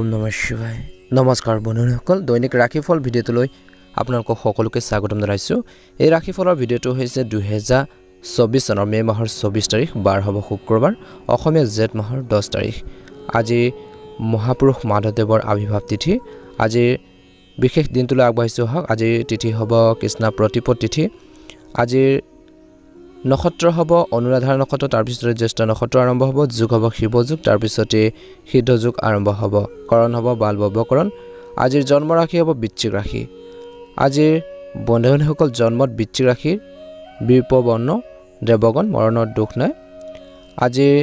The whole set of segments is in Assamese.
ওম নমঃ শিৱায় নমস্কাৰ বন্ধুসকল দৈনিক ৰাশিফল ভিডিঅ'টোলৈ আপোনালোক সকলোকে স্বাগতম জনাইছো এই ৰাশিফলৰ ভিডিঅ'টো হৈছে 2024 চনৰ মে মাহৰ 24 তাৰিখ বাৰ হ'ব শুক্ৰবাৰ অসমীয়া জেঠ মাহৰ 10 তাৰিখ আজি মহাপুৰুষ মাধৱদেৱৰ আবিৰ্ভাৱ তিথি আজি বিশেষ দিনটোলৈ আগবাঢ়িছো হক আজি তিথি হ'ব কৃষ্ণ প্ৰতিপদ তিথি আজি নক্ষত্ৰ হ'ব অনুৰাধাৰ নক্ষত্ৰ তাৰ পিছতে জ্যেষ্ঠ নক্ষত্ৰ আৰম্ভ হ'ব যোগ হ'ব শিৱ যোগ তাৰ পিছতে সিদ্ধ যোগ আৰম্ভ হ'ব কৰণ হ'ব বালববকৰণ আজিৰ জন্ম ৰাশি হ'ব বৃশ্চিক ৰাশি আজিৰ বন্ধুসকল জন্মত বৃশ্চিক ৰাশিৰ বিৰূপবৰ্ণ দেৱগণ মৰণৰ দুখ নাই আজিৰ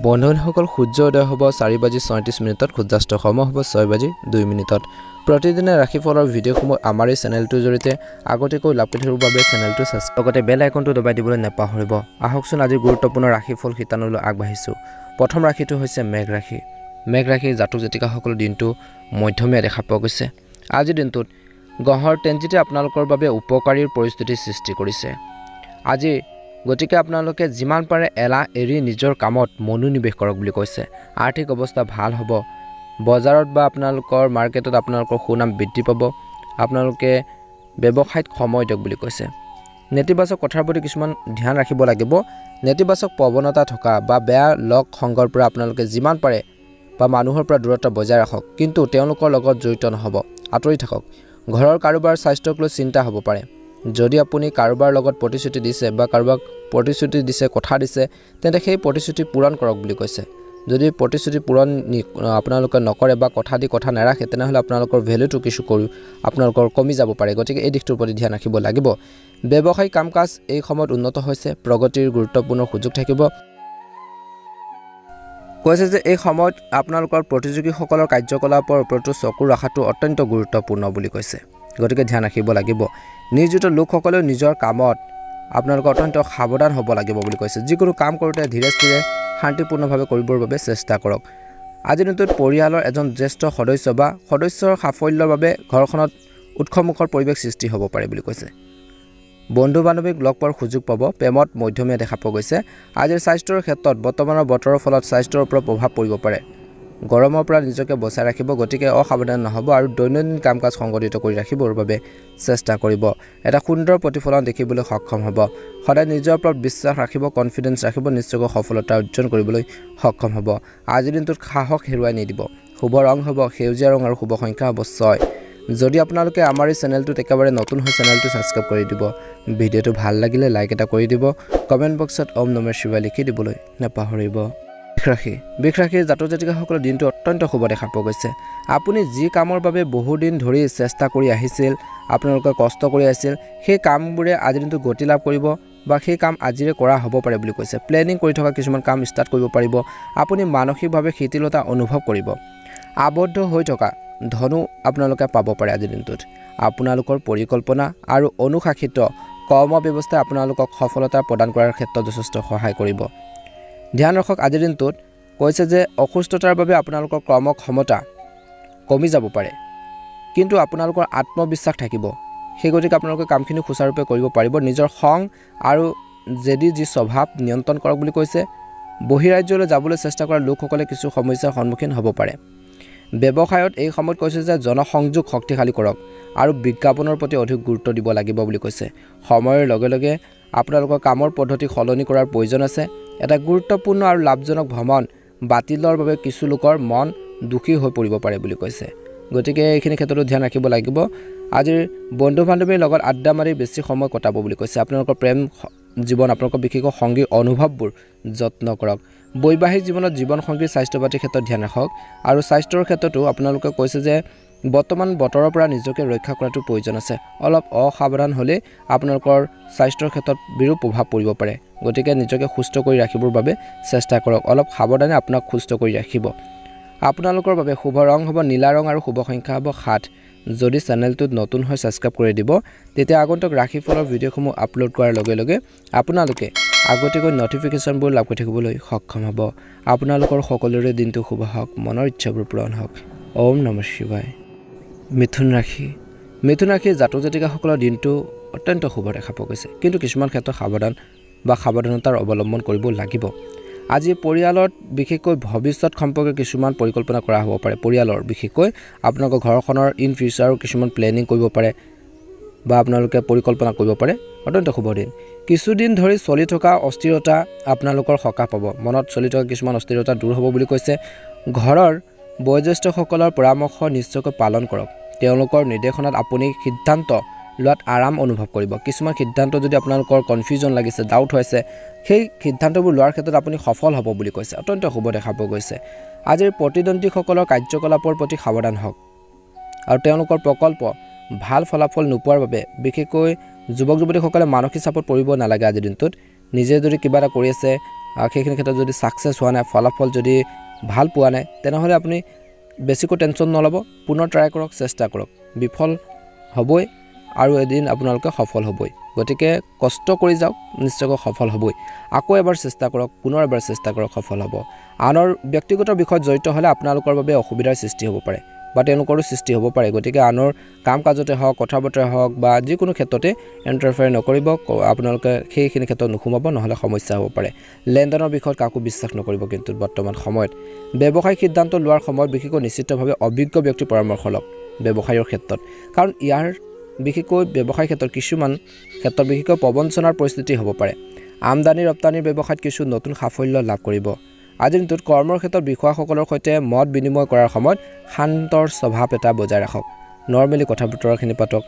বন্ধুসকল সূৰ্য উদয় হ'ব 4:37 সূৰ্যাস্ত সময় হ'ব 6:02 প্ৰতিদিনে ৰাশিফলৰ ভিডিঅ'সমূহ আমাৰ এই চেনেলটোৰ জৰিয়তে আগতেকৈ লাভ কৰি থাকিবৰ বাবে চেনেলটো সাবস্ক্ৰাইব লগতে বেল আইকনটো দবাই দিবলৈ নাপাহৰিব আহকচোন আজি গুৰুত্বপূৰ্ণ ৰাশিফল শিতানলৈ আগবাঢ়িছো প্ৰথম ৰাশিটো হৈছে মেঘ ৰাশি মেঘ ৰাশিৰ জাতক জাতিকাসকলৰ দিনটো মধ্যমীয়া দেখা পোৱা গৈছে আজিৰ দিনটোত গ্ৰহৰ ট্ৰেনজিটে আপোনালোকৰ বাবে উপকাৰীৰ পৰিস্থিতি সৃষ্টি কৰিছে আজি গতিকে আপোনালোকে যিমান পাৰে এলাহ এৰি নিজৰ কামত মনোনিৱেশ কৰক বুলি কৈছে আৰ্থিক অৱস্থা ভাল হ'ব বজাৰত বা আপোনালোকৰ মাৰ্কেটত আপোনালোকৰ সুনাম বৃদ্ধি পাব আপোনালোকে ব্যৱসায়ত সময় দিয়ক বুলি কৈছে নেতিবাচক কথাৰ প্ৰতি কিছুমান ধ্যান ৰাখিব লাগিব নেতিবাচক প্ৰৱণতা থকা বা বেয়া লগ সংগৰ পৰা আপোনালোকে যিমান পাৰে বা মানুহৰ পৰা দূৰত্ব বজাই ৰাখক কিন্তু তেওঁলোকৰ লগত জড়িত নহব আঁতৰি থাকক ঘৰৰ কাৰোবাৰ স্বাস্থ্যক লৈ চিন্তা হ'ব পাৰে যদি আপুনি কাৰোবাৰ লগত প্ৰতিশ্ৰুতি দিছে বা কাৰোবাক প্ৰতিশ্ৰুতি দিছে কথা দিছে তেন্তে সেই প্ৰতিশ্ৰুতি পূৰণ কৰক বুলি কৈছে যদি প্ৰতিশ্ৰুতি পূৰণ আপোনালোকে নকৰে বা কথা দি কথা নাৰাখে তেনেহলে আপোনালোকৰ ভ্যালুটো কিছু কৰি আপোনালোকৰ কমি যাব পাৰে গতিকে এই দিশটোৰ প্ৰতি ধ্যান ৰাখিব লাগিব ব্যৱসায়িক কামকাজ এই সময়ত উন্নত হৈছে প্ৰগতিৰ গুৰুত্বপূৰ্ণ সুযোগ থাকিব কৈছে যে এই সময়ত আপোনালোকৰ প্ৰতিযোগীসকলৰ কাৰ্যকলাপৰ ওপৰত চকু ৰাখাটো অত্যন্ত গুৰুত্বপূৰ্ণ বুলি কৈছে গতিকে ধ্যান ৰাখিব লাগিব নিয়োজিত লোকসকলেও নিজৰ কামত আপোনালোক অত্যন্ত সাৱধান হ'ব লাগিব বুলি কৈছে যিকোনো কাম কৰোঁতে ধীৰে স্থিৰে শান্তিপূৰ্ণভাৱে কৰিবৰ বাবে চেষ্টা কৰক আজিৰ দিনটোত পৰিয়ালৰ এজন জ্যেষ্ঠ সদস্য বা সদস্যৰ সাফল্যৰ বাবে ঘৰখনত উৎসৱমুখৰ পৰিৱেশ সৃষ্টি হ'ব পাৰে বুলি কৈছে বন্ধু বান্ধৱীক লগ পোৱাৰ সুযোগ পাব প্ৰেমত মধ্যমীয়া দেখা পোৱা গৈছে আজিৰ স্বাস্থ্যৰ ক্ষেত্ৰত বৰ্তমানৰ বতৰৰ ফলত স্বাস্থ্যৰ ওপৰত প্ৰভাৱ পৰিব পাৰে গৰমৰ পৰা নিজকে বচাই ৰাখিব গতিকে অসাৱধান নহ'ব আৰু দৈনন্দিন কাম-কাজ সংগঠিত কৰি ৰাখিবৰ বাবে চেষ্টা কৰিব এটা সুন্দৰ প্ৰতিফলন দেখিবলৈ সক্ষম হ'ব সদায় নিজৰ ওপৰত বিশ্বাস ৰাখিব কনফিডেন্স ৰাখিব নিশ্চয়কৈ সফলতা অৰ্জন কৰিবলৈ সক্ষম হ'ব আজিৰ দিনটোত সাহস হেৰুৱাই নিদিব শুভ ৰং হ'ব সেউজীয়া ৰং আৰু শুভ সংখ্যা হ'ব 6 যদি আপোনালোকে আমাৰ এই চেনেলটোত একেবাৰে নতুন হয় চেনেলটো সাবস্ক্ৰাইব কৰি দিব ভিডিঅ'টো ভাল লাগিলে লাইক এটা কৰি দিব কমেন্ট বক্সত ওম নমঃ শিৱায় লিখি দিবলৈ নাপাহৰিব বৃষ ৰাশিৰ জাতক জাতিকাসকলৰ দিনটো অত্যন্ত শুভ দেখা পোৱা গৈছে আপুনি যি কামৰ বাবে বহু দিন ধৰি চেষ্টা কৰি আহিছিল আপোনালোকে কষ্ট কৰি আছিল সেই কামবোৰে আজিৰ দিনটো গতি লাভ কৰিব বা সেই কাম আজিৰে কৰা হ'ব পাৰে বুলি কৈছে প্লেনিং কৰি থকা কিছুমান কাম ষ্টাৰ্ট কৰিব পাৰিব আপুনি মানসিকভাৱে শিথিলতা অনুভৱ কৰিব আবদ্ধ হৈ থকা ধনো আপোনালোকে পাব পাৰে আজিৰ দিনটোত আপোনালোকৰ পৰিকল্পনা আৰু অনুশাসিত কৰ্ম ব্যৱস্থাই আপোনালোকক সফলতা প্ৰদান কৰাৰ ক্ষেত্ৰত যথেষ্ট সহায় কৰিব ধ্যান ৰাখক আজিৰ দিনটোত কৈছে যে অসুস্থতাৰ বাবে আপোনালোকৰ কৰ্মক্ষমতা কমি যাব পাৰে কিন্তু আপোনালোকৰ আত্মবিশ্বাস থাকিব সেই গতিকে আপোনালোকে কামখিনি সুচাৰুৰূপে কৰিব পাৰিব নিজৰ খং আৰু জেদি যি স্বভাৱ নিয়ন্ত্ৰণ কৰক বুলি কৈছে বহিৰাজ্যলৈ যাবলৈ চেষ্টা কৰা লোকসকলে কিছু সমস্যাৰ সন্মুখীন হ'ব পাৰে ব্যৱসায়ত এই সময়ত কৈছে যে জনসংযোগ শক্তিশালী কৰক আৰু বিজ্ঞাপনৰ প্ৰতি অধিক গুৰুত্ব দিব লাগিব বুলি কৈছে সময়ৰ লগে লগে আপোনালোকৰ কামৰ পদ্ধতি সলনি কৰাৰ প্ৰয়োজন আছে এটা গুৰুত্বপূৰ্ণ আৰু লাভজনক ভ্ৰমণ বাতিলৰ বাবে কিছু লোকৰ মন দুখী হৈ পৰিব পাৰে বুলি কৈছে গতিকে এইখিনি ক্ষেত্ৰতো ধ্যান ৰাখিব লাগিব আজিৰ বন্ধু বান্ধৱীৰ লগত আড্ডা মাৰি বেছি সময় কটাব বুলি কৈছে আপোনালোকৰ প্ৰেম জীৱন আপোনালোকৰ বিশেষ সংগী অনুভৱবোৰ যত্ন কৰক বৈবাহিক জীৱনত জীৱন সংগীৰ স্বাস্থ্য পাতিৰ ক্ষেত্ৰত ধ্যান ৰাখক আৰু স্বাস্থ্যৰ ক্ষেত্ৰতো আপোনালোকে কৈছে যে বৰ্তমান বতৰৰ পৰা নিজকে ৰক্ষা কৰাটো প্ৰয়োজন আছে অলপ অসাৱধান হ'লে আপোনালোকৰ স্বাস্থ্যৰ ক্ষেত্ৰত বিৰূপ প্ৰভাৱ পৰিব পাৰে গতিকে নিজকে সুস্থ কৰি ৰাখিবৰ বাবে চেষ্টা কৰক অলপ সাৱধানে আপোনাক সুস্থ কৰি ৰাখিব আপোনালোকৰ বাবে শুভ ৰং হ'ব নীলা ৰং আৰু শুভ সংখ্যা হ'ব 7 যদি চেনেলটোত নতুন হয় সাবস্ক্ৰাইব কৰি দিব তেতিয়া আগন্তুক ৰাশিফলৰ ভিডিঅ'সমূহ আপলোড কৰাৰ লগে লগে আপোনালোকে আগতীয়াকৈ নটিফিকেশ্যনবোৰ লাভ কৰি থাকিবলৈ সক্ষম হ'ব আপোনালোকৰ সকলোৰে দিনটো শুভ হওক মনৰ ইচ্ছাবোৰ পূৰণ হওক ওম নমঃ শিৱায় মিথুন ৰাশিৰ জাতক জাতিকাসকলৰ দিনটো অত্যন্ত শুভ দেখা পোৱা গৈছে কিন্তু কিছুমান ক্ষেত্ৰত সাৱধানতাৰ অৱলম্বন কৰিব লাগিব আজি পৰিয়ালত বিশেষকৈ ভৱিষ্যত সম্পৰ্কে কিছুমান পৰিকল্পনা কৰা হ'ব পাৰে পৰিয়ালৰ বিশেষকৈ আপোনালোকৰ ঘৰখনৰ ইন ফিউচাৰৰ কিছুমান প্লেনিং কৰিব পাৰে বা আপোনালোকে পৰিকল্পনা কৰিব পাৰে অত্যন্ত শুভ দিন কিছুদিন ধৰি চলি থকা অস্থিৰতা আপোনালোকৰ সকাহ পাব মনত চলি থকা কিছুমান অস্থিৰতা দূৰ হ'ব বুলি কৈছে ঘৰৰ বয়োজ্যেষ্ঠসকলৰ পৰামৰ্শ নিশ্চয়কৈ পালন কৰক তেওঁলোকৰ নিৰ্দেশনাত আপুনি সিদ্ধান্ত লোৱাত আৰাম অনুভৱ কৰিব কিছুমান সিদ্ধান্ত যদি আপোনালোকৰ কনফিউজন লাগিছে ডাউট হৈছে সেই সিদ্ধান্তবোৰ লোৱাৰ ক্ষেত্ৰত আপুনি সফল হ'ব বুলি কৈছে অত্যন্ত শুভ দেখা পোৱা গৈছে আজিৰ প্ৰতিদ্বন্দ্বীসকলৰ কাৰ্যকলাপৰ প্ৰতি সাৱধান হওক আৰু তেওঁলোকৰ প্ৰকল্প ভাল ফলাফল নোপোৱাৰ বাবে বিশেষকৈ যুৱক যুৱতীসকলে মানসিক চাপত পৰিব নালাগে আজিৰ দিনটোত নিজে যদি কিবা এটা কৰি আছে সেইখিনি ক্ষেত্ৰত যদি সাকসেছ হোৱা নাই ফলাফল যদি ভাল পোৱা নাই তেনেহ'লে আপুনি বেছিকৈ টেনশ্যন নল'ব পুনৰ ট্ৰাই কৰক চেষ্টা কৰক বিফল হ'বই আৰু এদিন আপোনালোকে সফল হ'বই গতিকে কষ্ট কৰি যাওক নিশ্চয়কৈ সফল হ'বই আকৌ এবাৰ চেষ্টা কৰক পুনৰ এবাৰ চেষ্টা কৰক সফল হ'ব আনৰ ব্যক্তিগত বিষয়ত জড়িত হ'লে আপোনালোকৰ বাবে অসুবিধাৰ সৃষ্টি হ'ব পাৰে বা তেওঁলোকৰো সৃষ্টি হ'ব পাৰে গতিকে আনৰ কাম কাজতে হওক কথা বতৰা হওক বা যিকোনো ক্ষেত্ৰতে ইণ্টাৰফেয়াৰ নকৰিব আপোনালোকে সেইখিনি ক্ষেত্ৰত নুসুমাব নহ'লে সমস্যা হ'ব পাৰে লেনদেনৰ বিষয়ত কাকো বিশ্বাস নকৰিব কিন্তু বৰ্তমান সময়ত ব্যৱসায়িক সিদ্ধান্ত লোৱাৰ সময়ত বিশেষকৈ নিশ্চিতভাৱে অভিজ্ঞ ব্যক্তিৰ পৰামৰ্শ লওক ব্যৱসায়ৰ ক্ষেত্ৰত কাৰণ ইয়াৰ বিশেষকৈ ব্যৱসায়িক ক্ষেত্ৰত কিছুমান ক্ষেত্ৰত বিশেষকৈ প্ৰবঞ্চনাৰ পৰিস্থিতি হ'ব পাৰে আমদানি ৰপ্তানিৰ ব্যৱসায়ত কিছু নতুন সাফল্য লাভ কৰিব আজিৰ দিনটোত কৰ্মৰ ক্ষেত্ৰত বিষয়াসকলৰ সৈতে মত বিনিময় কৰাৰ সময়ত শান্তৰ স্বভাৱ এটা বজাই ৰাখক নৰ্মেলি কথা বতৰাখিনি পাতক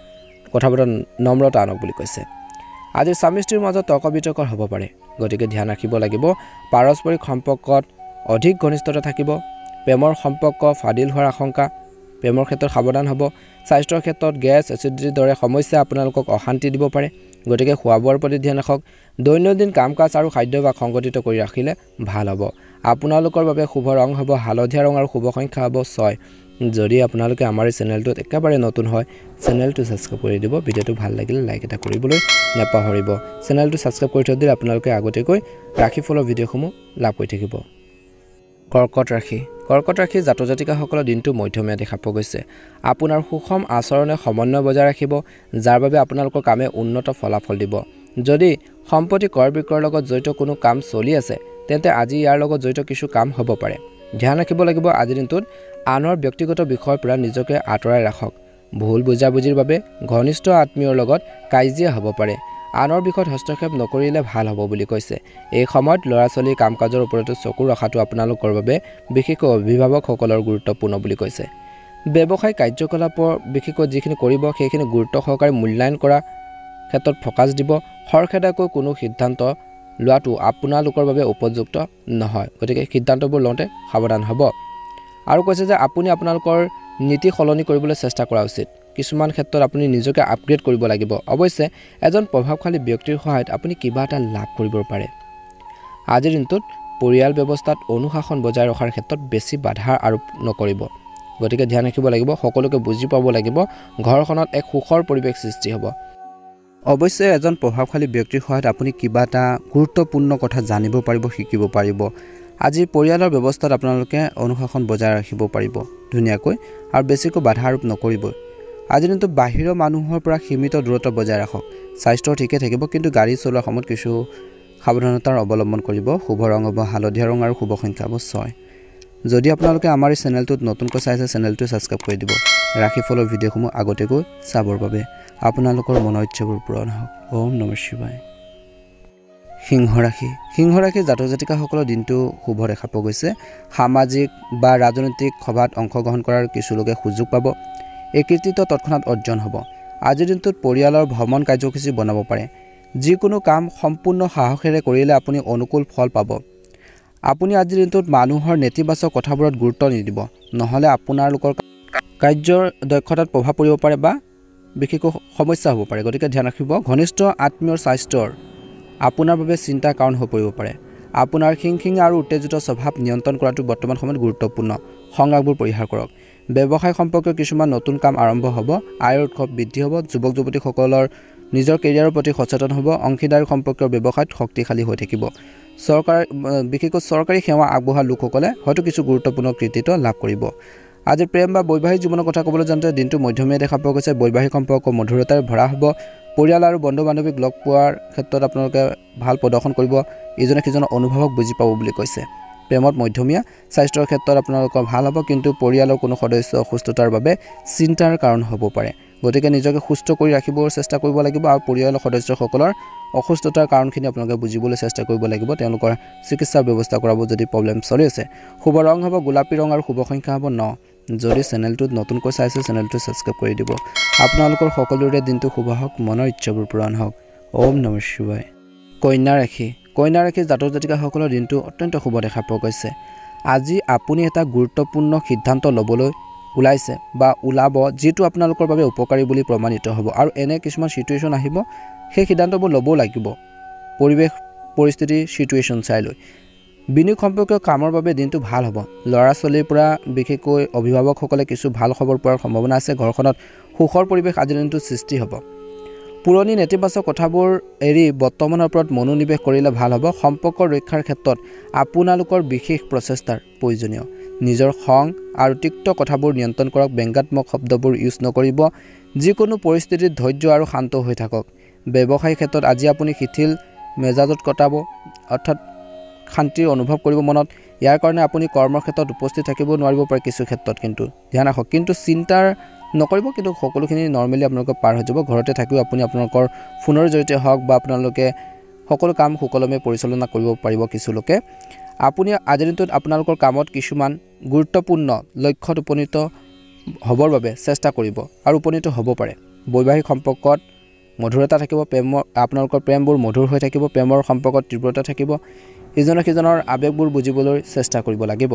কথা বতৰা নম্ৰতা আনক বুলি কৈছে আজি স্বামী স্ত্ৰীৰ মাজত তৰ্ক বিতৰ্ক হ'ব পাৰে গতিকে ধ্যান ৰাখিব লাগিব পাৰস্পৰিক সম্পৰ্কত অধিক ঘনিষ্ঠতা থাকিব প্ৰেমৰ সম্পৰ্ক ফাদিল হোৱাৰ আশংকা প্ৰেমৰ ক্ষেত্ৰত সাৱধান হ'ব স্বাস্থ্যৰ ক্ষেত্ৰত গেছ এচিডিটিৰ দৰে সমস্যা আপোনালোকক অশান্তি দিব পাৰে গতিকে খোৱা বোৱাৰ প্ৰতি ধ্যান ৰাখক দৈনন্দিন কাম কাজ আৰু খাদ্যভাস সংগঠিত কৰি ৰাখিলে ভাল হ'ব আপোনালোকৰ বাবে শুভ ৰং হ'ব হালধীয়া ৰং আৰু শুভ সংখ্যা হ'ব 6 যদি আপোনালোকে আমাৰ এই চেনেলটোত একেবাৰে নতুন হয় চেনেলটো সাবস্ক্ৰাইব কৰি দিব ভিডিঅ'টো ভাল লাগিলে লাইক এটা কৰিবলৈ নাপাহৰিব চেনেলটো সাবস্ক্ৰাইব কৰি থৈ দিলে আপোনালোকে আগতেকৈ ৰাশিফলৰ ভিডিঅ'সমূহ লাভ কৰি থাকিব কৰ্কট ৰাশি জাতক জাতিকাসকলৰ দিনটো মধ্যমীয়া দেখা পোৱা গৈছে আপোনাৰ সুষম আচৰণে সমন্বয় বজাই ৰাখিব যাৰ বাবে আপোনালোকৰ কামে উন্নত ফলাফল দিব যদি সম্পত্তি ক্ৰয় বিক্ৰয়ৰ লগত জড়িত কোনো কাম চলি আছে তেন্তে আজি ইয়াৰ লগত জড়িত কিছু কাম হ'ব পাৰে ধ্যান ৰাখিব লাগিব আজিৰ দিনটোত আনৰ ব্যক্তিগত বিষয়ৰ পৰা নিজকে আঁতৰাই ৰাখক ভুল বুজাবুজিৰ বাবে ঘনিষ্ঠ আত্মীয়ৰ লগত কাজিয়া হ'ব পাৰে আনৰ বিষয়ত হস্তক্ষেপ নকৰিলে ভাল হ'ব বুলি কৈছে এই সময়ত ল'ৰা ছোৱালীৰ কাম কাজৰ ওপৰত চকু ৰখাটো আপোনালোকৰ বাবে বিশেষকৈ অভিভাৱকসকলৰ গুৰুত্বপূৰ্ণ বুলি কৈছে ব্যৱসায়িক কাৰ্যকলাপৰ বিশেষকৈ যিখিনি কৰিব সেইখিনি গুৰুত্ব সহকাৰে মূল্যায়ন কৰা ক্ষেত্ৰত ফকাছ দিব খৰখেদাকৈ কোনো সিদ্ধান্ত লোৱাটো আপোনালোকৰ বাবে উপযুক্ত নহয় গতিকে সিদ্ধান্তবোৰ লওঁতে সাৱধান হ'ব আৰু কৈছে যে আপুনি আপোনালোকৰ নীতি সলনি কৰিবলৈ চেষ্টা কৰা উচিত কিছুমান ক্ষেত্ৰত আপুনি নিজকে আপগ্ৰেড কৰিব লাগিব অৱশ্যে এজন প্ৰভাৱশালী ব্যক্তিৰ সহায়ত আপুনি কিবা এটা লাভ কৰিব পাৰে আজিৰ দিনটোত পৰিয়াল ব্যৱস্থাত অনুশাসন বজাই ৰখাৰ ক্ষেত্ৰত বেছি বাধা আৰোপ নকৰিব গতিকে ধ্যান ৰাখিব লাগিব সকলোকে বুজি পাব লাগিব ঘৰখনত এক সুখৰ পৰিৱেশ সৃষ্টি হ'ব অৱশ্যে এজন প্ৰভাৱশালী ব্যক্তিৰ সহায়ত আপুনি কিবা এটা গুৰুত্বপূৰ্ণ কথা জানিব পাৰিব শিকিব পাৰিব আজি পৰিয়ালৰ ব্যৱস্থাত আপোনালোকে অনুশাসন বজাই ৰাখিব পাৰিব ধুনীয়াকৈ আৰু বেছিকৈ বাধা আৰোপ নকৰিব আজিৰ দিনটো বাহিৰৰ মানুহৰ পৰা সীমিত দূৰত্ব বজাই ৰাখক স্বাস্থ্য ঠিকে থাকিব কিন্তু গাড়ী চলোৱাৰ সময়ত কিছু সাৱধানতাৰ অৱলম্বন কৰিব শুভ ৰং হ'ব হালধীয়া ৰং আৰু শুভ সংখ্যা হ'ব 6 যদি আপোনালোকে আমাৰ এই চেনেলটোত নতুনকৈ চাইছে চেনেলটো সাবস্ক্ৰাইব কৰি দিব ৰাশিফলৰ ভিডিঅ'সমূহ আগতেকৈ চাবৰ বাবে আপোনালোকৰ মনৰ ইচ্ছাবোৰ পূৰণ হওক ওম নমঃ শিৱায় সিংহ ৰাশি জাতক জাতিকাসকলৰ দিনটো শুভ দেখা পোৱা গৈছে সামাজিক বা ৰাজনৈতিক সভাত অংশগ্ৰহণ কৰাৰ কিছু লোকে সুযোগ পাব এই কৃতিত্ব তৎক্ষণাত অৰ্জন হ'ব আজিৰ দিনটোত পৰিয়ালৰ ভ্ৰমণ কাৰ্যসূচী বনাব পাৰে যিকোনো কাম সম্পূৰ্ণ সাহসেৰে কৰিলে আপুনি অনুকূল ফল পাব আপুনি আজিৰ দিনটোত মানুহৰ নেতিবাচক কথাবোৰত গুৰুত্ব নিদিব নহ'লে আপোনালোকৰ কাৰ্যৰ দক্ষতাত প্ৰভাৱ পৰিব পাৰে বা বিশেষকৈ সমস্যা হ'ব পাৰে গতিকে ধ্যান ৰাখিব ঘনিষ্ঠ আত্মীয়ৰ স্বাস্থ্যৰ আপোনাৰ বাবে চিন্তাৰ কাৰণ হৈ পৰিব পাৰে আপোনাৰ খিংখিং আৰু উত্তেজিত স্বভাৱ নিয়ন্ত্ৰণ কৰাটো বৰ্তমান সময়ত গুৰুত্বপূৰ্ণ সংগ্ৰামবোৰ পৰিহাৰ কৰক ব্যৱসায় সম্পৰ্কীয় কিছুমান নতুন কাম আৰম্ভ হ'ব আয়ৰ উৎস বৃদ্ধি হ'ব যুৱক যুৱতীসকলৰ নিজৰ কেৰিয়াৰৰ প্ৰতি সচেতন হ'ব অংশীদাৰী সম্পৰ্কীয় ব্যৱসায়ত শক্তিশালী হৈ থাকিব বিশেষকৈ চৰকাৰী সেৱা আগবঢ়োৱা লোকসকলে হয়তো কিছু গুৰুত্বপূৰ্ণ কৃতিত্ব লাভ কৰিব আজি প্ৰেম বা বৈবাহিক জীৱনৰ কথা ক'বলৈ যাওঁতে দিনটো মধ্যমীয়া দেখা পোৱা গৈছে বৈবাহিক সম্পৰ্ক মধুৰতাৰে ভৰা হ'ব পৰিয়াল আৰু বন্ধু বান্ধৱীক লগ পোৱাৰ ক্ষেত্ৰত আপোনালোকে ভাল প্ৰদৰ্শন কৰিব ইজনে সিজনৰ অনুভৱক বুজি পাব বুলি কৈছে প্ৰেমত মধ্যমীয়া স্বাস্থ্যৰ ক্ষেত্ৰত আপোনালোকৰ ভাল হ'ব কিন্তু পৰিয়ালৰ কোনো সদস্য অসুস্থতাৰ বাবে চিন্তাৰ কাৰণ হ'ব পাৰে গতিকে নিজকে সুস্থ কৰি ৰাখিবৰ চেষ্টা কৰিব লাগিব আৰু পৰিয়ালৰ সদস্যসকলৰ অসুস্থতাৰ কাৰণখিনি আপোনালোকে বুজিবলৈ চেষ্টা কৰিব লাগিব তেওঁলোকৰ চিকিৎসাৰ ব্যৱস্থা কৰাব যদি প্ৰব্লেম চলি আছে শুভ ৰং হ'ব গোলাপী ৰং আৰু শুভ সংখ্যা হ'ব 9 যদি চেনেলটোত নতুনকৈ চাইছে চেনেলটো সাবস্ক্ৰাইব কৰি দিব আপোনালোকৰ সকলোৰে দিনটো শুভ হওক মনৰ ইচ্ছাবোৰ পূৰণ হওক ওম নমঃ শিৱায় কন্যা ৰাশি জাতক জাতিকাসকলৰ দিনটো অত্যন্ত শুভ দেখা পোৱা গৈছে আজি আপুনি এটা গুৰুত্বপূৰ্ণ সিদ্ধান্ত ল'বলৈ ওলাইছে বা ওলাব যেটো আপোনালোকৰ বাবে উপকাৰী বুলি প্ৰমাণিত হ'ব আৰু এনে কিছুমান সিচুৱেশ্যন আহিব সেই সিদ্ধান্তবোৰ ল'ব লাগিব পৰিৱেশ পৰিস্থিতি সিচুৱেশ্যন চাই লৈ বিনিয়োগ সম্পৰ্কীয় কামৰ বাবে দিনটো ভাল হ'ব ল'ৰা ছোৱালীৰ পৰা বিশেষকৈ অভিভাৱকসকলে কিছু ভাল খবৰ পোৱাৰ সম্ভাৱনা আছে ঘৰখনত সুখৰ পৰিৱেশ আজিৰ দিনটো সৃষ্টি হ'ব পুৰণি নেতিবাচক কথাবোৰ এৰি বৰ্তমানৰ ওপৰত মনোনিৱেশ কৰিলে ভাল হ'ব সম্পৰ্ক ৰক্ষাৰ ক্ষেত্ৰত আপোনালোকৰ বিশেষ প্ৰচেষ্টাৰ প্ৰয়োজনীয় নিজৰ খং আৰু তিক্ত কথাবোৰ নিয়ন্ত্ৰণ কৰক ব্যংগাত্মক শব্দবোৰ ইউজ নকৰিব যিকোনো পৰিস্থিতিত ধৈৰ্য আৰু শান্ত হৈ থাকক ব্যৱসায়িক ক্ষেত্ৰত আজি আপুনি শিথিল মেজাজত কটাব অৰ্থাৎ শান্তিৰ অনুভৱ কৰিব মনত ইয়াৰ কাৰণে আপুনি কৰ্মৰ ক্ষেত্ৰত উপস্থিত থাকিব নোৱাৰিব পাৰে কিছু ক্ষেত্ৰত কিন্তু ধ্যান ৰাখক কিন্তু চিন্তাৰ নকৰিব কিন্তু সকলোখিনি নৰমালি আপোনালোকে পাৰ হৈ যাব ঘৰতে থাকিও আপুনি আপোনালোকৰ ফোনৰ জৰিয়তে হওক বা আপোনালোকে সকলো কাম সুকলমে পৰিচালনা কৰিব পাৰিব কিছু লোকে আপুনি আজিৰ দিনটোত আপোনালোকৰ কামত কিছুমান গুৰুত্বপূৰ্ণ লক্ষ্যত উপনীত হ'বৰ বাবে চেষ্টা কৰিব আৰু উপনীত হ'ব পাৰে বৈবাহিক সম্পৰ্কত মধুৰতা থাকিব আপোনালোকৰ প্ৰেমবোৰ মধুৰ হৈ থাকিব প্ৰেমৰ সম্পৰ্কত তীব্ৰতা থাকিব ইজনে সিজনৰ আবেগবোৰ বুজিবলৈ চেষ্টা কৰিব লাগিব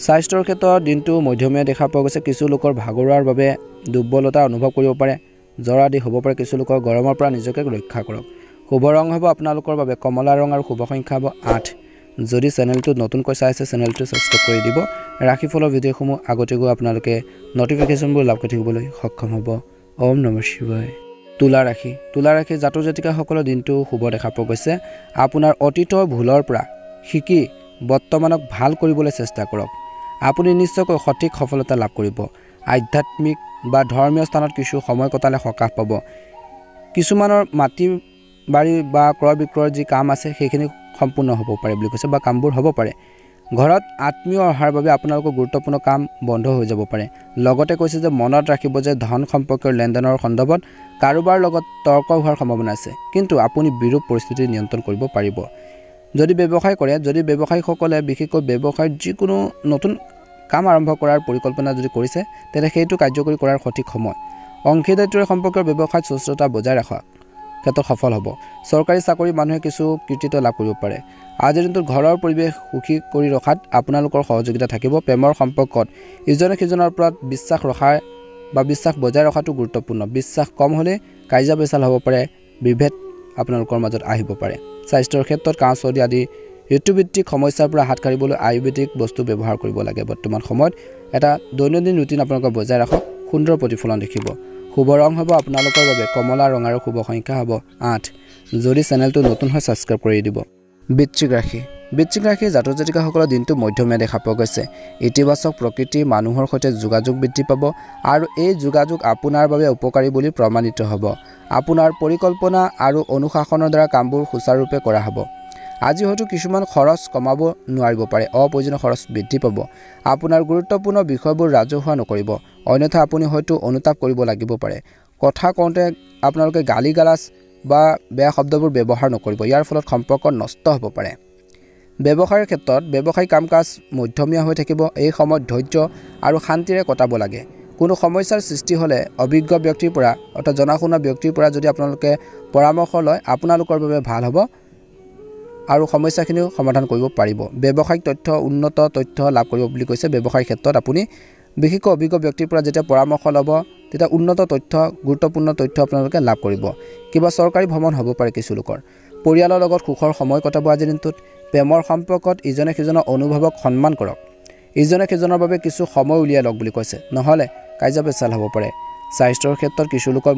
স্বাস্থ্যৰ ক্ষেত্ৰত দিনটো মধ্যমীয়া দেখা পোৱা গৈছে কিছু লোকৰ ভাগৰুৱাৰ বাবে দুৰ্বলতা অনুভৱ কৰিব পাৰে জ্বৰ আদি হ'ব পাৰে কিছু লোকৰ গৰমৰ পৰা নিজকে ৰক্ষা কৰক শুভ ৰং হ'ব আপোনালোকৰ বাবে কমলা ৰং আৰু শুভ সংখ্যা হ'ব 8 যদি চেনেলটো নতুনকৈ চাইছে চেনেলটো সাবস্ক্ৰাইব কৰি দিব ৰাশিফলৰ ভিডিঅ'সমূহ আগতেগৈ আপোনালোকে নটিফিকেশ্যনবোৰ লাভ কৰি থাকিবলৈ সক্ষম হ'ব ওম নমঃ শিৱায় তুলা ৰাশি জাতক জাতিকাসকলৰ দিনটো শুভ দেখা পোৱা গৈছে আপোনাৰ অতীতৰ ভুলৰ পৰা শিকি বৰ্তমানক ভাল কৰিবলৈ চেষ্টা কৰক আপুনি নিশ্চয়কৈ সঠিক সফলতা লাভ কৰিব আধ্যাত্মিক বা ধৰ্মীয় স্থানত কিছু সময় কটালে সকাহ পাব কিছুমানৰ মাটি বাৰী বা ক্ৰয় বিক্ৰয়ৰ যি কাম আছে সেইখিনি সম্পূৰ্ণ হ'ব পাৰে বুলি কৈছে বা কামবোৰ হ'ব পাৰে ঘৰত আত্মীয় অহাৰ বাবে আপোনালোকৰ গুৰুত্বপূৰ্ণ কাম বন্ধ হৈ যাব পাৰে লগতে কৈছে যে মনত ৰাখিব যে ধন সম্পৰ্কীয় লেনদেনৰ সন্দৰ্ভত কাৰোবাৰ লগত তৰ্ক হোৱাৰ সম্ভাৱনা আছে কিন্তু আপুনি বিৰূপ পৰিস্থিতি নিয়ন্ত্ৰণ কৰিব পাৰিব যদি ব্যৱসায় কৰে যদি ব্যৱসায়ীসকলে বিশেষকৈ ব্যৱসায়ত যিকোনো নতুন কাম আৰম্ভ কৰাৰ পৰিকল্পনা যদি কৰিছে তেন্তে সেইটো কাৰ্যকৰী কৰাৰ সঠিক সময় অংশীদাৰিত্বৰ সম্পৰ্কীয় ব্যৱসায়ত সুস্থতা বজাই ৰখা ক্ষেত্ৰত সফল হ'ব চৰকাৰী চাকৰি মানুহে কিছু কৃতিত্ব লাভ কৰিব পাৰে আজিৰ দিনটোত ঘৰৰ পৰিৱেশ সুখী কৰি ৰখাত আপোনালোকৰ সহযোগিতা থাকিব প্ৰেমৰ সম্পৰ্কত ইজনে সিজনৰ ওপৰত বিশ্বাস ৰখাৰ বা বিশ্বাস বজাই ৰখাটো গুৰুত্বপূৰ্ণ বিশ্বাস কম হ'লে কাজিয়া পেচাল হ'ব পাৰে বিভেদ আপোনালোকৰ মাজত আহিব পাৰে স্বাস্থ্যৰ ক্ষেত্ৰত কাহ চৰ্দি আদি ঋতুভিত্তিক সমস্যাৰ পৰা হাত সাৰিবলৈ আয়ুৰ্বেদিক বস্তু ব্যৱহাৰ কৰিব লাগে বৰ্তমান সময়ত এটা দৈনন্দিন ৰুটিন আপোনালোকে বজাই ৰাখক সুন্দৰ প্ৰতিফলন দেখিব শুভ ৰং হ'ব আপোনালোকৰ বাবে কমলা ৰং আৰু শুভ সংখ্যা হ'ব 8 যদি চেনেলটো নতুন হয় সাবস্ক্ৰাইব কৰি দিব বৃশ্চিক ৰাশি জাতক জাতিকাসকলৰ দিনটো মধ্যমীয়া দেখা পোৱা গৈছে ইতিবাচক প্ৰকৃতি মানুহৰ সৈতে যোগাযোগ বৃদ্ধি পাব আৰু এই যোগাযোগ আপোনাৰ বাবে উপকাৰী বুলি প্ৰমাণিত হ'ব আপোনাৰ পৰিকল্পনা আৰু অনুশাসনৰ দ্বাৰা কামবোৰ সুচাৰুৰূপে কৰা হ'ব আজি হয়তো কিছুমান খৰচ কমাব নোৱাৰিব পাৰে অপ্ৰয়োজনীয় খৰচ বৃদ্ধি পাব আপোনাৰ গুৰুত্বপূৰ্ণ বিষয়বোৰ ৰাজহুৱা নকৰিব অন্যথা আপুনি হয়তো অনুতাপ কৰিব লাগিব পাৰে কথা কওঁতে আপোনালোকে গালি গালাজ বা বেয়া শব্দবোৰ ব্যৱহাৰ নকৰিব ইয়াৰ ফলত সম্পৰ্ক নষ্ট হ'ব পাৰে ব্যৱসায়ৰ ক্ষেত্ৰত ব্যৱসায়িক কাম-কাজ মধ্যমীয়া হৈ থাকিব এই সময়ত ধৈৰ্য আৰু শান্তিৰে কটাব লাগে কোনো সমস্যাৰ সৃষ্টি হ'লে অভিজ্ঞ ব্যক্তিৰ পৰা অৰ্থাৎ জনাশুনা ব্যক্তিৰ পৰা যদি আপোনালোকে পৰামৰ্শ লয় আপোনালোকৰ বাবে ভাল হ'ব আৰু সমস্যাখিনিও সমাধান কৰিব পাৰিব ব্যৱসায়িক তথ্য উন্নত তথ্য লাভ কৰিব বুলি কৈছে ব্যৱসায়িক ক্ষেত্ৰত আপুনি বিশেষকৈ অভিজ্ঞ ব্যক্তিৰ পৰা যেতিয়া পৰামৰ্শ ল'ব তেতিয়া উন্নত তথ্য গুৰুত্বপূৰ্ণ তথ্য আপোনালোকে লাভ কৰিব কিবা চৰকাৰী ভ্ৰমণ হ'ব পাৰে কিছু লোকৰ পৰিয়ালৰ লগত সুখৰ সময় কটাব আজিৰ দিনটোত প্ৰেমৰ সম্পৰ্কত ইজনে সিজনৰ অনুভৱক সন্মান কৰক ইজনে সিজনৰ বাবে কিছু সময় উলিয়াই লওক বুলি কৈছে নহ'লে কাজিয়া পেচাল হ'ব পাৰে স্বাস্থ্যৰ ক্ষেত্ৰত কিছু লোকৰ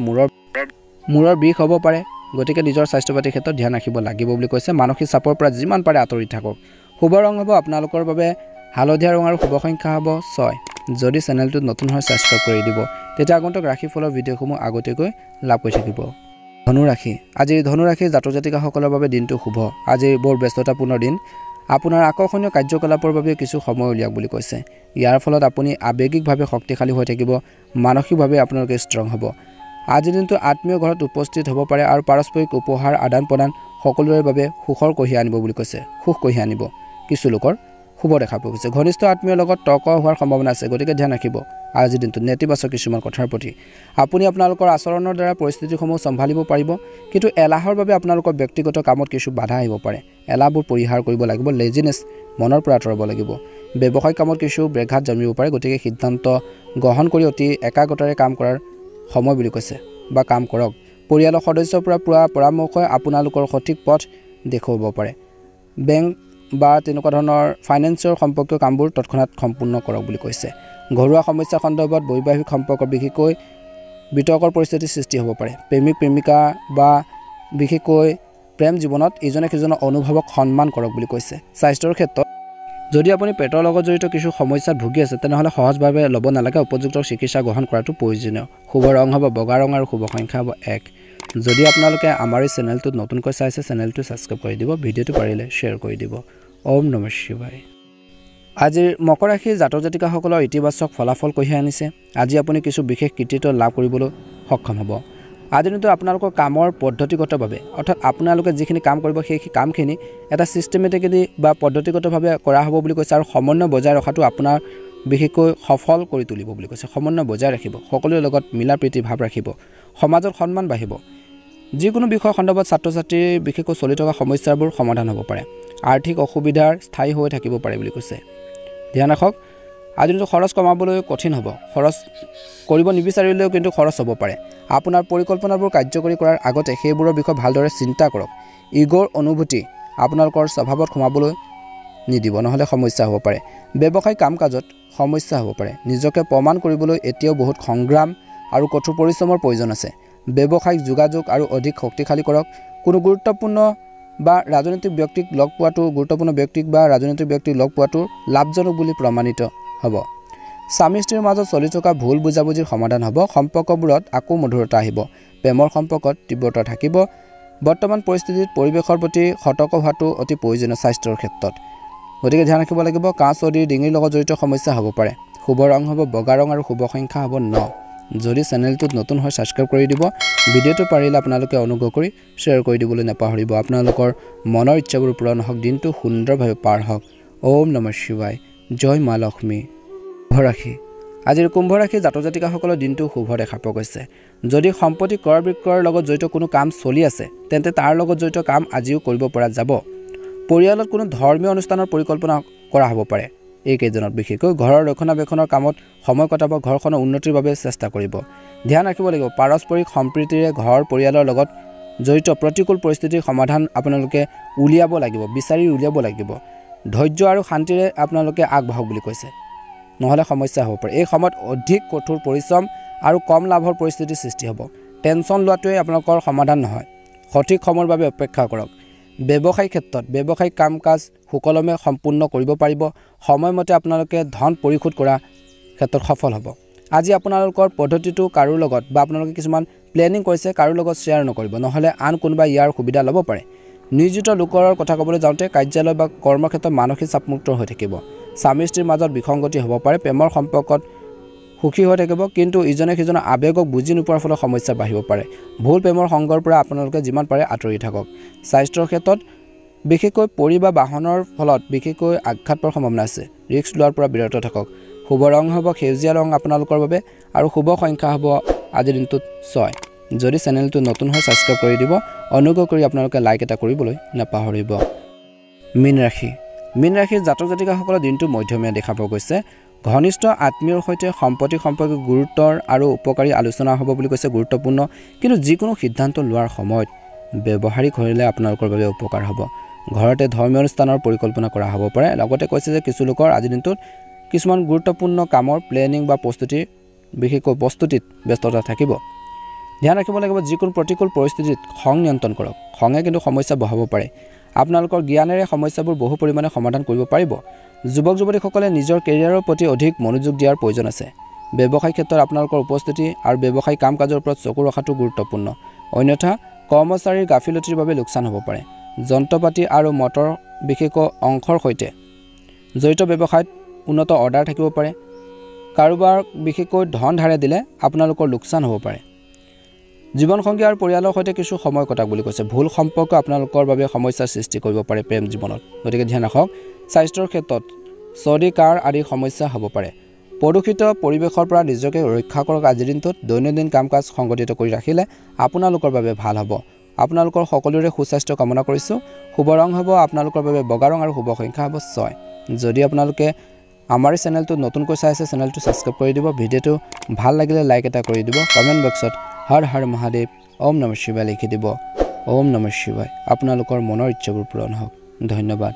মূৰৰ বিষ হ'ব পাৰে গতিকে নিজৰ স্বাস্থ্য পাতিৰ ক্ষেত্ৰত ধ্যান ৰাখিব লাগিব বুলি কৈছে মানসিক চাপৰ পৰা যিমান পাৰে আঁতৰি থাকক শুভ ৰং হ'ব আপোনালোকৰ বাবে হালধীয়া ৰং আৰু শুভ সংখ্যা হ'ব 6 যদি চেনেলটোত নতুন হয় সাবস্ক্ৰাইব কৰি দিব তেতিয়া আগন্তুক ৰাশিফলৰ ভিডিঅ'সমূহ আগতীয়াকৈ লাভ কৰি থাকিব ধনুৰাশি আজি ধনুৰাশি জাতক জাতিকাসকলৰ বাবে দিনটো শুভ আজি বৰ ব্যস্ততাপূৰ্ণ দিন আপোনাৰ আকৰ্ষণীয় কাৰ্যকলাপৰ বাবে কিছু সময় উলিয়াওক বুলি কৈছে ইয়াৰ ফলত আপুনি আৱেগিকভাৱে শক্তিশালী হৈ থাকিব মানসিকভাৱে আপোনালোকে ষ্ট্ৰং হ'ব আজি দিনটো আত্মীয় ঘৰত উপস্থিত হ'ব পাৰে আৰু পাৰস্পৰিক উপহাৰ আদান প্ৰদান সকলোৰে বাবে সুখৰ কঢ়িয়াই আনিব বুলি কৈছে সুখ কঢ়িয়াই আনিব কিছু লোকৰ শুভ দেখা পোৱা গৈছে ঘনিষ্ঠ আত্মীয়ৰ লগত তৰ্ক হোৱাৰ সম্ভাৱনা আছে গতিকে ধ্যান ৰাখিব আজি দিনটো নেতিবাচক কিছুমান কথাৰ প্ৰতি আপুনি আপোনালোকৰ আচৰণৰ দ্বাৰা পৰিস্থিতিসমূহ চম্ভালিব পাৰিব কিন্তু এলাহৰ বাবে আপোনালোকৰ ব্যক্তিগত কামত কিছু বাধা আহিব পাৰে এলাহবোৰ পৰিহাৰ কৰিব লাগিব লেজিনেছ মনৰ পৰা আঁতৰাব লাগিব ব্যৱসায়িক কামত কিছু ব্যাঘাত জন্মিব পাৰে গতিকে সিদ্ধান্ত গ্ৰহণ কৰি অতি একাগ্ৰতাৰে কাম কৰাৰ সময় বুলি কৈছে বা কাম কৰক পৰিয়ালৰ সদস্যৰ পৰা পোৱা পৰামৰ্শই আপোনালোকৰ সঠিক পথ দেখুৱাব পাৰে বেংক বা তেনেকুৱা ধৰণৰ ফাইনেন্সৰ সম্পৰ্কীয় কামবোৰ তৎক্ষণাত সম্পূৰ্ণ কৰক বুলি কৈছে ঘৰুৱা সমস্যা সন্দৰ্ভত বৈবাহিক সম্পৰ্ক বিশেষকৈ বিতৰ্কৰ পৰিস্থিতিৰ সৃষ্টি হ'ব পাৰে প্ৰেমিক প্ৰেমিকা বা বিশেষকৈ প্ৰেম জীৱনত ইজনে সিজনৰ অনুভৱক সন্মান কৰক বুলি কৈছে স্বাস্থ্যৰ ক্ষেত্ৰত যদি আপুনি পেটৰ লগত জড়িত কিছু সমস্যাত ভুগি আছে তেনেহ'লে সহজভাৱে ল'ব নালাগে উপযুক্ত চিকিৎসা গ্ৰহণ কৰাটো প্ৰয়োজনীয় শুভ ৰং হ'ব বগা ৰং আৰু শুভ সংখ্যা হ'ব 1 যদি আপোনালোকে আমাৰ এই চেনেলটোত নতুনকৈ চাইছে চেনেলটো ছাবস্ক্ৰাইব কৰি দিব ভিডিঅ'টো পাৰিলে শ্বেয়াৰ কৰি দিব ওম নমঃ শিৱায় আজিৰ মকৰ ৰাশিৰ জাতক জাতিকাসকলৰ ইতিবাচক ফলাফল কঢ়িয়াই আনিছে আজি আপুনি কিছু বিশেষ কৃতিত্ব লাভ কৰিবলৈ সক্ষম হ'ব আজি দিনটো আপোনালোকৰ কামৰ পদ্ধতিগতভাৱে অৰ্থাৎ আপোনালোকে যিখিনি কাম কৰিব সেই কামখিনি এটা সিস্টেমেটিকেলি বা পদ্ধতিগতভাৱে কৰা হ'ব বুলি কৈছে আৰু সমন্বয় বজাই ৰখাটো আপোনাৰ বিশেষকৈ সফল কৰি তুলিব বুলি কৈছে সমন্বয় বজাই ৰাখিব সকলোৰে লগত মিলা প্ৰীতি ভাৱ ৰাখিব সমাজত সন্মান বাঢ়িব যিকোনো বিষয় সন্দৰ্ভত ছাত্ৰ ছাত্ৰীৰ বিশেষকৈ চলি থকা সমস্যাবোৰ সমাধান হ'ব পাৰে আৰ্থিক অসুবিধাৰ স্থায়ী হৈ থাকিব পাৰে বুলি কৈছে ধ্যান ৰাখক আজি দিনটো খৰচ কমাবলৈ কঠিন হ'ব খৰচ কৰিব নিবিচাৰিলেও কিন্তু খৰচ হ'ব পাৰে আপোনাৰ পৰিকল্পনাবোৰ কাৰ্যকৰী কৰাৰ আগতে সেইবোৰৰ বিষয়ে ভালদৰে চিন্তা কৰক ইগৰ অনুভূতি আপোনালোকৰ স্বভাৱত সোমাবলৈ নিদিব নহ'লে সমস্যা হ'ব পাৰে ব্যৱসায়িক কাম-কাজত সমস্যা হ'ব পাৰে নিজকে প্ৰমাণ কৰিবলৈ এতিয়াও বহুত সংগ্ৰাম আৰু কঠোৰ পৰিশ্ৰমৰ প্ৰয়োজন আছে ব্যৱসায়িক যোগাযোগ আৰু অধিক শক্তিশালী কৰক কোনো গুৰুত্বপূৰ্ণ বা ৰাজনৈতিক ব্যক্তিক লগ পোৱাটো গুৰুত্বপূৰ্ণ ব্যক্তিক বা ৰাজনৈতিক ব্যক্তিক লগ পোৱাটো লাভজনক বুলি প্ৰমাণিত হ'ব স্বামী স্ত্ৰীৰ মাজত চলি থকা ভুল বুজাবুজিৰ সমাধান হ'ব সম্পৰ্কবোৰত আকৌ মধুৰতা আহিব প্ৰেমৰ সম্পৰ্কত তীব্ৰতা থাকিব বৰ্তমান পৰিস্থিতিত পৰিৱেশৰ প্ৰতি সতৰ্ক হোৱাটো অতি প্ৰয়োজনীয় স্বাস্থ্যৰ ক্ষেত্ৰত গতিকে ধ্যান ৰাখিব লাগিব কাঁহ চৰ্দি ডিঙিৰ লগত জড়িত সমস্যা হ'ব পাৰে শুভ ৰং হ'ব বগা ৰং আৰু শুভ সংখ্যা হ'ব 9 যদি চেনেলটোত নতুন হয় ছাবস্ক্ৰাইব কৰি দিব ভিডিঅ'টো পাৰিলে আপোনালোকে অনুগ্ৰহ কৰি শ্বেয়াৰ কৰি দিবলৈ নাপাহৰিব আপোনালোকৰ মনৰ ইচ্ছাবোৰ পূৰণ হওক দিনটো সুন্দৰভাৱে পাৰ হওক ওম নমঃ শিৱায় জয় মা লক্ষ্মী কুম্ভ ৰাশি আজিৰ কুম্ভ ৰাশিৰ জাতক জাতিকাসকলৰ দিনটো শুভ দেখা পোৱা গৈছে যদি সম্পত্তি ক্ৰয় বিক্ৰয়ৰ লগত জড়িত কোনো কাম চলি আছে তেন্তে তাৰ লগত জড়িত কাম আজিও কৰিব পৰা যাব পৰিয়ালত কোনো ধৰ্মীয় অনুষ্ঠানৰ পৰিকল্পনা কৰা হ'ব পাৰে এইকেইজনত বিশেষকৈ ঘৰৰ ৰক্ষণাবেক্ষণৰ কামত সময় কটাব ঘৰখনৰ উন্নতিৰ বাবে চেষ্টা কৰিব ধ্যান ৰাখিব লাগিব পাৰস্পৰিক সম্প্ৰীতিৰে ঘৰ পৰিয়ালৰ লগত জড়িত প্ৰতিকূল পৰিস্থিতিৰ সমাধান আপোনালোকে উলিয়াব লাগিব বিচাৰি উলিয়াব লাগিব ধৈৰ্য আৰু শান্তিৰে আপোনালোকে আগবাঢ়ক বুলি কৈছে নহ'লে সমস্যা হ'ব পাৰে এই সময়ত অধিক কঠোৰ পৰিশ্ৰম আৰু কম লাভৰ পৰিস্থিতিৰ সৃষ্টি হ'ব টেনচন লোৱাটোৱে আপোনালোকৰ সমাধান নহয় সঠিক সময়ৰ বাবে অপেক্ষা কৰক ব্যৱসায়িক ক্ষেত্ৰত ব্যৱসায়িক কাম-কাজ সুকলমে সম্পূৰ্ণ কৰিব পাৰিব সময়মতে আপোনালোকে ধন পৰিশোধ কৰা ক্ষেত্ৰত সফল হ'ব আজি আপোনালোকৰ পদ্ধতিটো কাৰো লগত বা আপোনালোকে কিছুমান প্লেনিং কৰিছে কাৰো লগত শ্বেয়াৰ নকৰিব নহ'লে আন কোনোবা ইয়াৰ সুবিধা ল'ব পাৰে নিয়োজিত লোকৰ কথা ক'বলৈ যাওঁতে কাৰ্যালয় বা কৰ্মক্ষেত্ৰত মানসিক চাপমুক্ত হৈ থাকিব স্বামী স্ত্ৰীৰ মাজত বিসংগতি হ'ব পাৰে প্ৰেমৰ সম্পৰ্কত সুখী হৈ থাকিব কিন্তু ইজনে সিজনৰ আৱেগক বুজি নোপোৱাৰ ফলত সমস্যা বাঢ়িব পাৰে ভুল প্ৰেমৰ সংগৰ পৰা আপোনালোকে যিমান পাৰে আঁতৰি থাকক স্বাস্থ্যৰ ক্ষেত্ৰত বিশেষকৈ পৰি বা বাহনৰ ফলত বিশেষকৈ আঘাত পোৱাৰ সম্ভাৱনা আছে ৰিস্ক লোৱাৰ পৰা বিৰত থাকক শুভ ৰং হ'ব সেউজীয়া ৰং আপোনালোকৰ বাবে আৰু শুভ সংখ্যা হ'ব আজিৰ দিনটোত 6 যদি চেনেলটো নতুন হয় ছাবস্ক্ৰাইব কৰি দিব অনুগ্ৰহ কৰি আপোনালোকে লাইক এটা কৰিবলৈ নাপাহৰিব মীন ৰাশিৰ জাতক জাতিকাসকলৰ দিনটো মধ্যমীয়া দেখা পোৱা গৈছে ঘনিষ্ঠ আত্মীয়ৰ সৈতে সম্পত্তি সম্পৰ্কে গুৰুত্বৰ আৰু উপকাৰী আলোচনা হ'ব বুলি কৈছে গুৰুত্বপূৰ্ণ কিন্তু যিকোনো সিদ্ধান্ত লোৱাৰ সময়ত ব্যৱহাৰিক হ'লে আপোনালোকৰ বাবে উপকাৰ হ'ব ঘৰতে ধৰ্মীয় অনুষ্ঠানৰ পৰিকল্পনা কৰা হ'ব পাৰে লগতে কৈছে যে কিছু লোকৰ আজিৰ দিনটোত কিছুমান গুৰুত্বপূৰ্ণ কামৰ প্লেনিং বা বিশেষকৈ প্ৰস্তুতিত ব্যস্ততা থাকিব ধ্যান ৰাখিব লাগিব যিকোনো প্ৰতিকূল পৰিস্থিতিত খং নিয়ন্ত্ৰণ কৰক খঙে কিন্তু সমস্যা বঢ়াব পাৰে আপোনালোকৰ জ্ঞানেৰে সমস্যাবোৰ বহু পৰিমাণে সমাধান কৰিব পাৰিব যুৱক যুৱতীসকলে নিজৰ কেৰিয়াৰৰ প্ৰতি অধিক মনোযোগ দিয়াৰ প্ৰয়োজন আছে ব্যৱসায়িক ক্ষেত্ৰত আপোনালোকৰ উপস্থিতি আৰু ব্যৱসায়িক কাম-কাজৰ ওপৰত চকু ৰখাটো গুৰুত্বপূৰ্ণ অন্যথা কৰ্মচাৰীৰ গাফিলতিৰ বাবে লোকচান হ'ব পাৰে যন্ত্ৰপাতি আৰু মটৰ বিশেষকৈ অংশৰ সৈতে জড়িত ব্যৱসায়ত উন্নত অৰ্ডাৰ থাকিব পাৰে কাৰোবাৰ বিশেষকৈ ধন ধাৰে দিলে আপোনালোকৰ লোকচান হ'ব পাৰে জীৱনসংগী আৰু পৰিয়ালৰ সৈতে কিছু সময় কটাক বুলি কৈছে ভুল সম্পৰ্ক আপোনালোকৰ বাবে সমস্যাৰ সৃষ্টি কৰিব পাৰে প্ৰেম জীৱনত গতিকে ধ্যান ৰাখক স্বাস্থ্যৰ ক্ষেত্ৰত চৰ্দি কাহ আদি সমস্যা হ'ব পাৰে প্ৰদূষিত পৰিৱেশৰ পৰা নিজকে ৰক্ষা কৰক আজিৰ দিনটোত দৈনন্দিন কাম-কাজ সংগঠিত কৰি ৰাখিলে আপোনালোকৰ বাবে ভাল হ'ব আপোনালোকৰ সকলোৰে সুস্বাস্থ্য কামনা কৰিছোঁ শুভ ৰং হ'ব আপোনালোকৰ বাবে বগা ৰং আৰু শুভ সংখ্যা হ'ব 6 যদি আপোনালোকে আমাৰ চেনেলটো নতুনকৈ চাই আছে চেনেলটো সাবস্ক্ৰাইব কৰি দিব ভিডিঅ'টো ভাল লাগিলে লাইক এটা কৰি দিব কমেন্ট বক্সত হৰ হৰ মহাদেৱ ওম নমঃ শিৱায় লিখি দিব ওম নমঃ শিৱায় আপোনালোকৰ মনৰ ইচ্ছাবোৰ পূৰণ হওক ধন্যবাদ